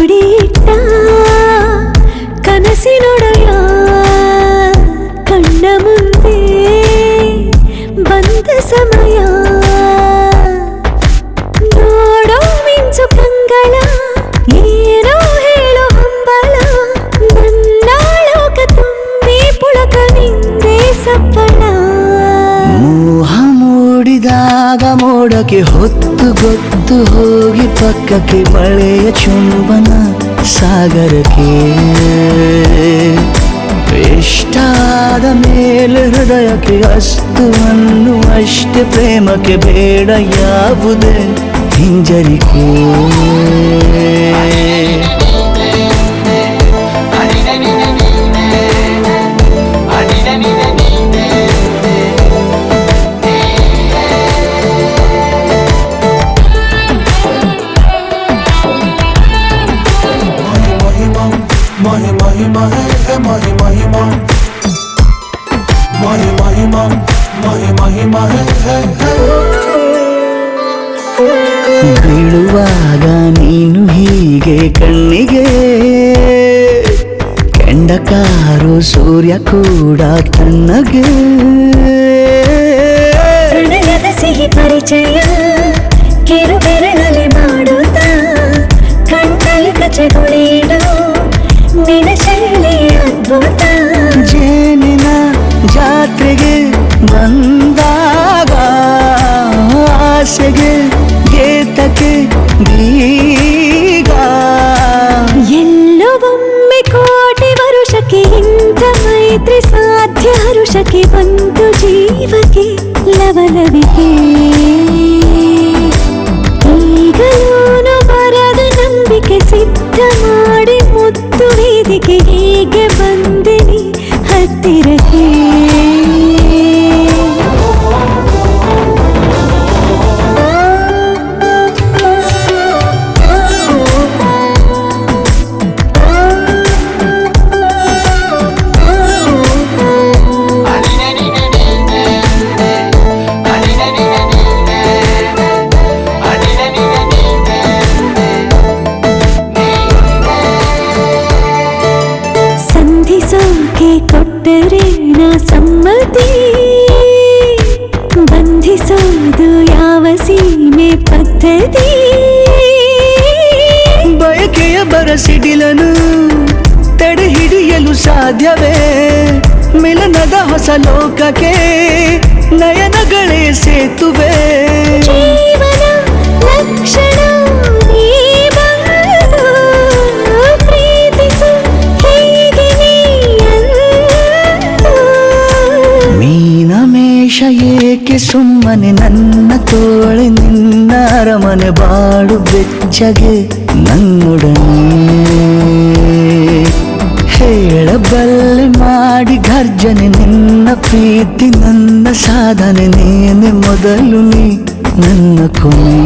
ಕೂಡಿಟ್ಟ ಕನಸಿನೊಡೆಯ ಕಣ್ಣ ಮುಂದೆ ಬಂದ ಸಮಯ ನೋಡೋ ಮಿಂಚು ಕಂಗಳ ಏನೋ ಹೇಳೋ ಹಂಬಲ ನನ್ನ ಲೋಕ ತುಂಬಿ ಪುಳಕ ನಿಂದೆ ಸಫಲ ಮೋಹ ಮೂಡಿದಾಗ ಮೋಡಕ್ಕೆ ಹೊತ್ತು ಗೊತ್ತು ಹೋಗಿ ಪಕ್ಕಕ್ಕೆ ಮಳೆಯ ಚುಂಬನ ಸಾಗರಕ್ಕೆ ಇಷ್ಟಾದ ಮೇಲೆ ಹೃದಯಕ್ಕೆ ಅಸ್ತು ಅನ್ನುವಷ್ಟೇ ಪ್ರೇಮಕ್ಕೆ ಬೇಡ ಯಾವುದೇ ಹಿಂಜರಿಕೆ ಬೀಳುವಾಗ ನೀನು ಹೀಗೆ ಕಣ್ಣಿಗೆ ಕೆಂಡಕಾರು ಸೂರ್ಯ ಕೂಡ ತಣ್ಣಗೆ ಪ್ರಣಯದ ಸಿಹಿ ಪರಿಚಯ ಕಿರು ಬೆರಳಲ್ಲಿ ಮಾಡುತ್ತಾ ಕಣ್ಣಲ್ಲಿ ಕಚಗುಳಿಡು ನಿನ ಶೈಲಿ ಅದ್ಭುತ ಜೇನಿನ ಜಾತ್ರೆಗೆ ಬಂದಾಗ ಆಸೆಗೆ ಗೇತಕ್ಕೆ ಬೀಗ ಎಲ್ಲೋ ಒಮ್ಮೆ ಕೋಟಿ ವರುಷಕ್ಕೆ ಇಂಥ ಮೈತ್ರಿ ಸಾಧ್ಯ ಹರುಷಕ್ಕೆ ಬಂತು ಜೀವಕ್ಕೆ ಲವಲವಿಕೆ ಈಗಲೂನು ಬರದ ನಂಬಿಕೆ ಸಿದ್ಧ ಮಾಡಿ ಮುತ್ತು ವೇದಿಕೆ ಹೇಗೆ ಬಂದಿನಿ ಹತ್ತಿರಕ್ಕೆ ಸಂಧಿಸೋಕೆ ಕೊಟ್ಟರೆ ನಾ ಸಮ್ಮತಿ ಬಂಧಿಸೋದು ಯಾವ ಸೀಮೆ ಪದ್ಧತಿ ಬಯಕೆಯ ಬರಸಿಡಿಲನು ತಡೆ ಹಿಡಿಯಲು ಸಾಧ್ಯವೇ ಮಿಲನದ ಹೊಸ ಲೋಕಕ್ಕೆ ನಯನಗಳೇ ಸೇತುವೆ ಜೀವನ ಲಕ್ಷಣ ನೀ ಬಂದು ಪ್ರೀತಿಸು ಹೀಗೆ ನೀ ಅಂದು. ಮೀನಮೇಷ ಏಕೆ ಸುಮ್ಮನೆ ನನ್ನ ತೋಳೆ ನಿನ್ನ ಅರಮನೆ ಬಾಡು ಬೆಚ್ಚಗೆ ನನ್ನೊಡನೆ ಹೇಳಬಲ್ಲೆ ಮಾಡಿ ಗರ್ಜನೆ ನಿನ್ನ ಪ್ರೀತಿ ನನ್ನ ಸಾಧನೆ ನೀನೆ ಮೊದಲು ನೀ ನನ್ನ ಕೊನೆ